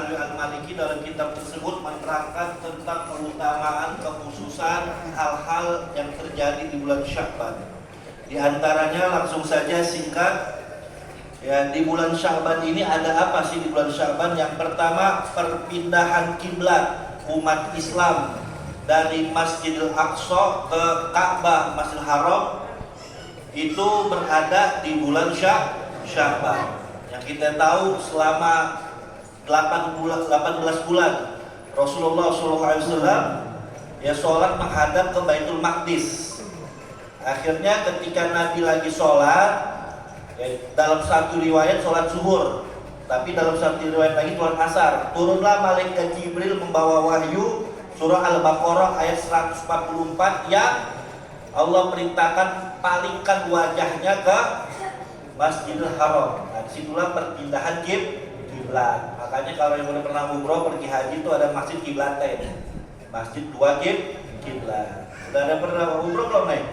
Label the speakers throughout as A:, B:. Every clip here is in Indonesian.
A: Halwi Al-Maliki dalam kitab tersebut menerangkan tentang keutamaan, kekhususan hal-hal yang terjadi di bulan Sya'ban. Di antaranya langsung saja singkat, ya, di bulan Sya'ban ini ada apa sih di bulan Sya'ban? Yang pertama, perpindahan kiblat umat Islam dari Masjidil Aqsa ke Ka'bah Masjidil Haram itu berada di bulan Sya'ban. Yang kita tahu selama 18 bulan Rasulullah SAW ya sholat menghadap ke Baitul Maqdis. Akhirnya ketika Nabi lagi sholat, ya, dalam satu riwayat sholat zuhur, tapi dalam satu riwayat lagi sholat asar, turunlah malaikat Jibril membawa wahyu surah Al-Baqarah ayat 144 yang Allah perintahkan palingkan wajahnya ke Masjidil Haram. Nah, disitulah perpindahan kiblat. Makanya kalau yang udah pernah umroh pergi haji itu ada masjid kiblatain, masjid dua kiblat. Udah ada pernah umroh belum nih?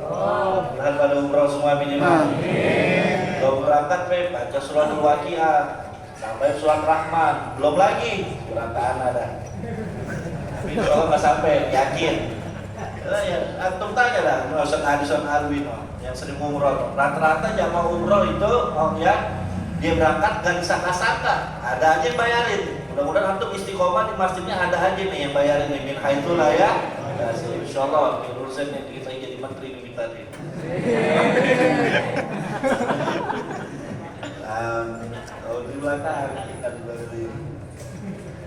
A: Mudah-mudahan pada umroh semua minimal. Kalau berangkat baca surah Al-Waqiah sampai surah Rahman, belum lagi surat ada. Tapi kalau nggak sampai yakin. Ya, antum tanya dah, Ustaz Adison Alwin yang sering umroh. Rata-rata jamaah umroh itu ya dia berangkat gak disangka-sangka, ada aja yang bayarin. Mudah-mudahan antum istiqomah di masjidnya ada aja nih yang bayarin nih. Min haitsulah ya. Insyaallah urusan yang kita jadi menteri ini tadi. Kalau di belakang kita dibeli.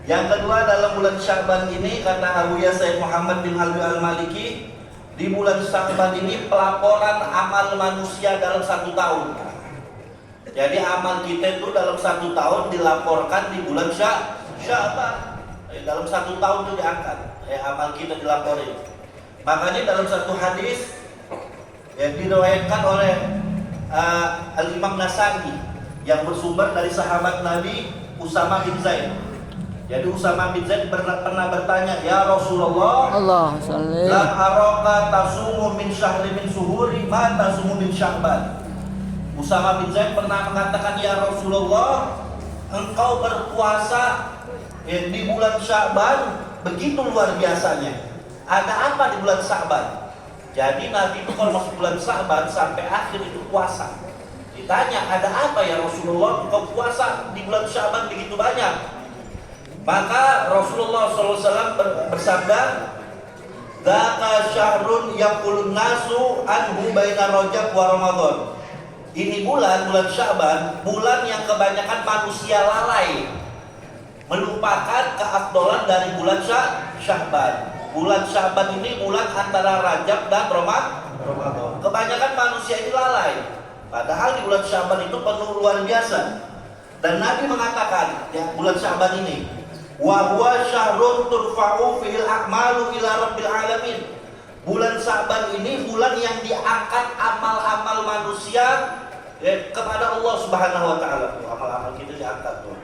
A: Yang kedua, dalam bulan Sya'ban ini kata Abuya Said Muhammad bin Halwi Al-Maliki, di bulan Sya'ban ini pelaporan amal manusia dalam 1 tahun. Jadi amal kita itu dalam 1 tahun dilaporkan di bulan Sya'ban. Dalam 1 tahun itu diangkat, amal kita dilaporin. Makanya dalam satu hadis yang diriwayatkan oleh Al-Imam Nasai yang bersumber dari sahabat Nabi Usama bin Zaid. Jadi Usama bin Zaid pernah bertanya, "Ya Rasulullah, la araka tasumu min syahri min suhuri ma tasumu min Sya'ban." Usama bin Zaid pernah mengatakan, "Ya Rasulullah, engkau berpuasa di bulan Sya'ban begitu luar biasanya. Ada apa di bulan Sya'ban?" Jadi Nabi itu kalau masuk bulan Sya'ban sampai akhir itu puasa. Ditanya, "Ada apa ya Rasulullah, engkau puasa di bulan Sya'ban begitu banyak?" Maka Rasulullah SAW bersabda, "Dzaka syahrun yaqulun nasu anhu baina Rajab wa Ramadan." Ini bulan Sya'ban, bulan yang kebanyakan manusia lalai melupakan keafdolan dari bulan Sya'ban. Bulan Sya'ban ini bulan antara Rajab dan Ramadan. Kebanyakan manusia ini lalai. Padahal di bulan Sya'ban itu penuh luar biasa. Dan Nabi mengatakan, ya, bulan Sya'ban ini, wa huwa syahrun turfa'u fil a'malu ila rabbil alamin. Bulan Sya'ban ini bulan yang diangkat amal-amal manusia kepada Allah Subhanahu wa taala. Amal-amal kita diangkat tuh.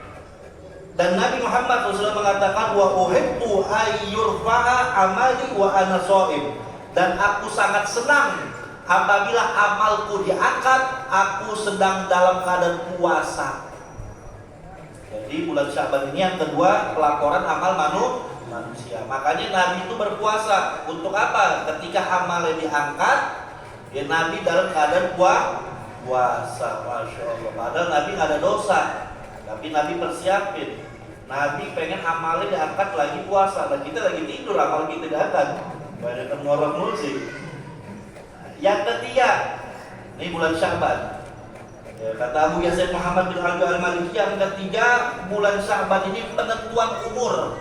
A: Dan Nabi Muhammad SAW mengatakan, wa uhibbu ayyurfa'a amali wa ana shaim. Dan aku sangat senang apabila amalku diangkat, aku sedang dalam keadaan puasa. Jadi bulan Sya'ban ini yang kedua, pelaporan amal manusia. Makanya Nabi itu berpuasa. Untuk apa? Ketika amalnya diangkat, ya Nabi dalam keadaan puasa. Masya Allah. Padahal Nabi nggak ada dosa, tapi Nabi persiapin. Nabi pengen amalnya diangkat lagi puasa. Dan kita lagi tidur, amal kita diangkat. Banyak ngorok mulu sih. Yang ketiga, ini bulan Sya'ban. Ya, kata Abu Yazid Muhammad bin Halwi Al-Maliki, yang ketiga, bulan Sya'ban ini penentuan umur.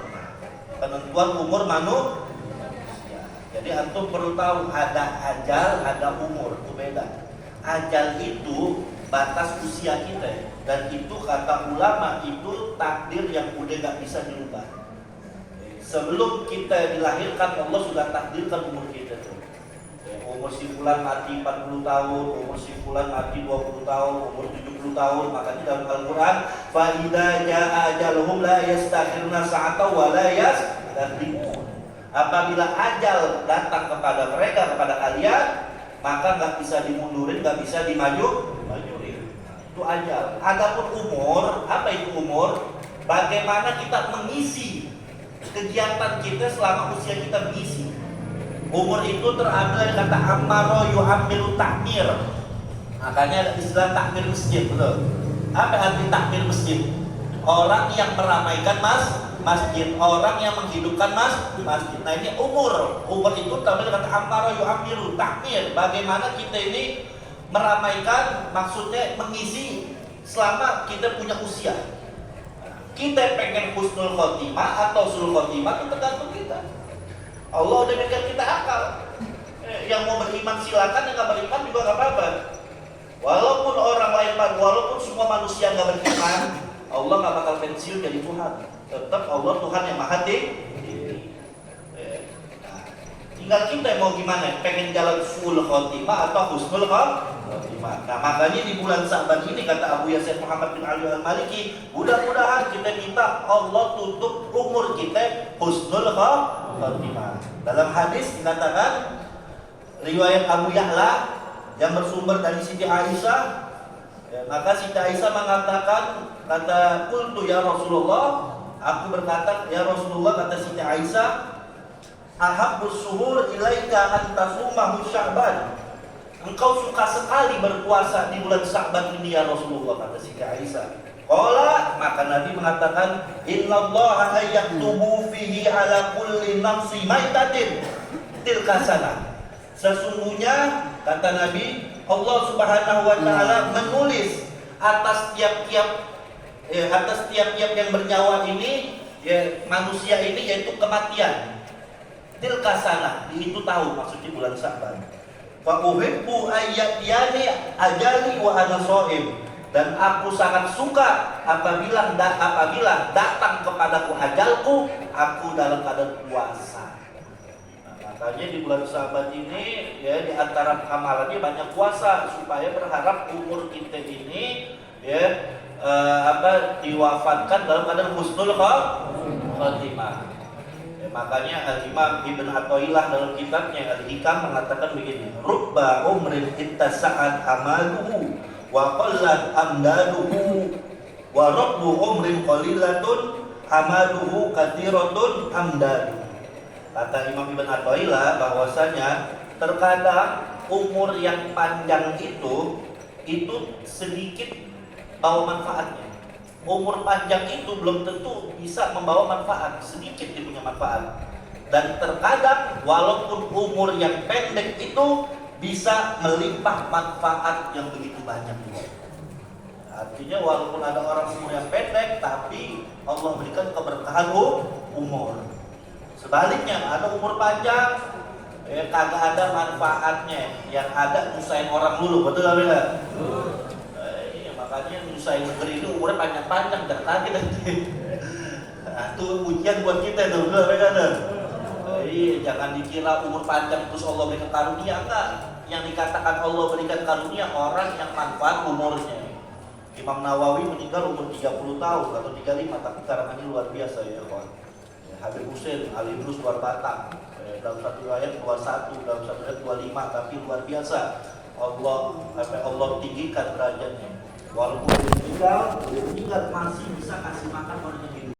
A: Penentuan umur manusia. Jadi antum perlu tahu, ada ajal, ada umur, itu beda. Ajal itu batas usia kita, dan itu kata ulama itu takdir yang udah gak bisa dirubah. Sebelum kita dilahirkan, Allah sudah takdirkan umur kita tuh. Umur si fulan mati 40 tahun, umur si fulan mati 20 tahun, umur 70 tahun. Makanya dalam Al-Quran, fa idza jaa ajaluhum la yastakhiruna sa'atan wa la yastaqdimun. Apabila ajal datang kepada mereka, kepada kalian, maka nggak bisa dimundurin, nggak bisa dimajuin. Itu ajal. Adapun umur, apa itu umur? bagaimana kita mengisi kegiatan kita selama usia kita mengisi. Umur itu terambil dari kata amaro yu'amilu takmir. Makanya ada istilah takmir masjid, betul. Apa arti takmir masjid? Orang yang meramaikan masjid, orang yang menghidupkan masjid. Nah ini umur itu terambil dari kata amaro yu'amilu takmir. Bagaimana kita ini meramaikan, maksudnya mengisi selama kita punya usia. Kita pengen husnul khotimah atau sul khotimah itu tergantung kita. Allah udah berikan kita akal. Yang mau beriman silakan, yang nggak beriman juga nggak apa-apa. Walaupun orang lain, walaupun semua manusia nggak beriman, Allah nggak bakal pensiun jadi Tuhan. Tetap Allah Tuhan yang maha tinggi. Tinggal kita mau gimana? Pengen jalan sul khotimah atau husnul khotimah. Nah makanya di bulan Sa'ban ini kata Abu Yasir Muhammad bin Ali al-Maliki, mudah-mudahan kita minta Allah tutup umur kita husnul khotimah. Dalam hadis dikatakan riwayat Abu Ya'la yang bersumber dari Siti Aisyah, maka Siti Aisyah mengatakan, kata qultu ya Rasulullah, aku berkata ya Rasulullah, kata Siti Aisyah, ahabbus suhur ilaika an tasumahu Sya'ban. Engkau suka sekali berpuasa di bulan Sya'ban ini ya Rasulullah, kata Siti Aisyah. Qala, maka Nabi mengatakan, innallaha yaktubu fihi ala kulli nafsi maitatin tilka sanah. Sesungguhnya kata Nabi, Allah Subhanahu wa taala menulis atas tiap-tiap yang bernyawa ini, ya, manusia ini, yaitu kematian. Tilka sanah, itu tahun, maksudnya bulan Sya'ban. Fa uhibbu ayyatiyani ajali wa ana shaim. Dan aku sangat suka apabila datang kepadaku ajalku, aku dalam keadaan puasa. Nah, makanya di bulan Sya'ban ini, ya, di antara amalannya banyak puasa supaya berharap umur kita ini, ya, diwafatkan dalam keadaan husnul khotimah. Ya, makanya Al-Imam Ibn Athaillah dalam kitabnya Al-Hikam mengatakan begini, rubba umrin ittasa'at amaluhu wa qallat amdaduhu wa rabbu umrin qalilatun amaluhu katsiratun amdaduhu. Kata Imam Ibn Athaillah bahwasanya terkadang umur yang panjang itu sedikit bawa manfaatnya. Umur panjang itu belum tentu bisa membawa manfaat, sedikit dia punya manfaat. Dan terkadang walaupun umur yang pendek itu bisa melimpah manfaat yang begitu banyak. Artinya walaupun ada orang umur yang pendek, tapi Allah berikan keberkahan umur. Sebaliknya ada umur panjang, kagak ada manfaatnya, yang ada nyusahin orang dulu, betul gak beda? Makanya nyusahin negeri itu umurnya panjang-panjang, jangan lagi nanti. Nah, itu ujian buat kita tuh, betul gak beda? Jangan dikira umur panjang terus Allah berikan karunia, enggak. Yang dikatakan Allah berikan karunia orang yang manfaat umurnya. Imam Nawawi meninggal umur 30 tahun atau 35, tapi karangannya luar biasa ya kawan. Habib Hussein Al-Idrus luar Batak, dalam satu ayat 21, dalam satu ayat 25, tapi luar biasa. Allah tinggikan derajatnya. Walaupun dia meninggal masih bisa kasih makan orang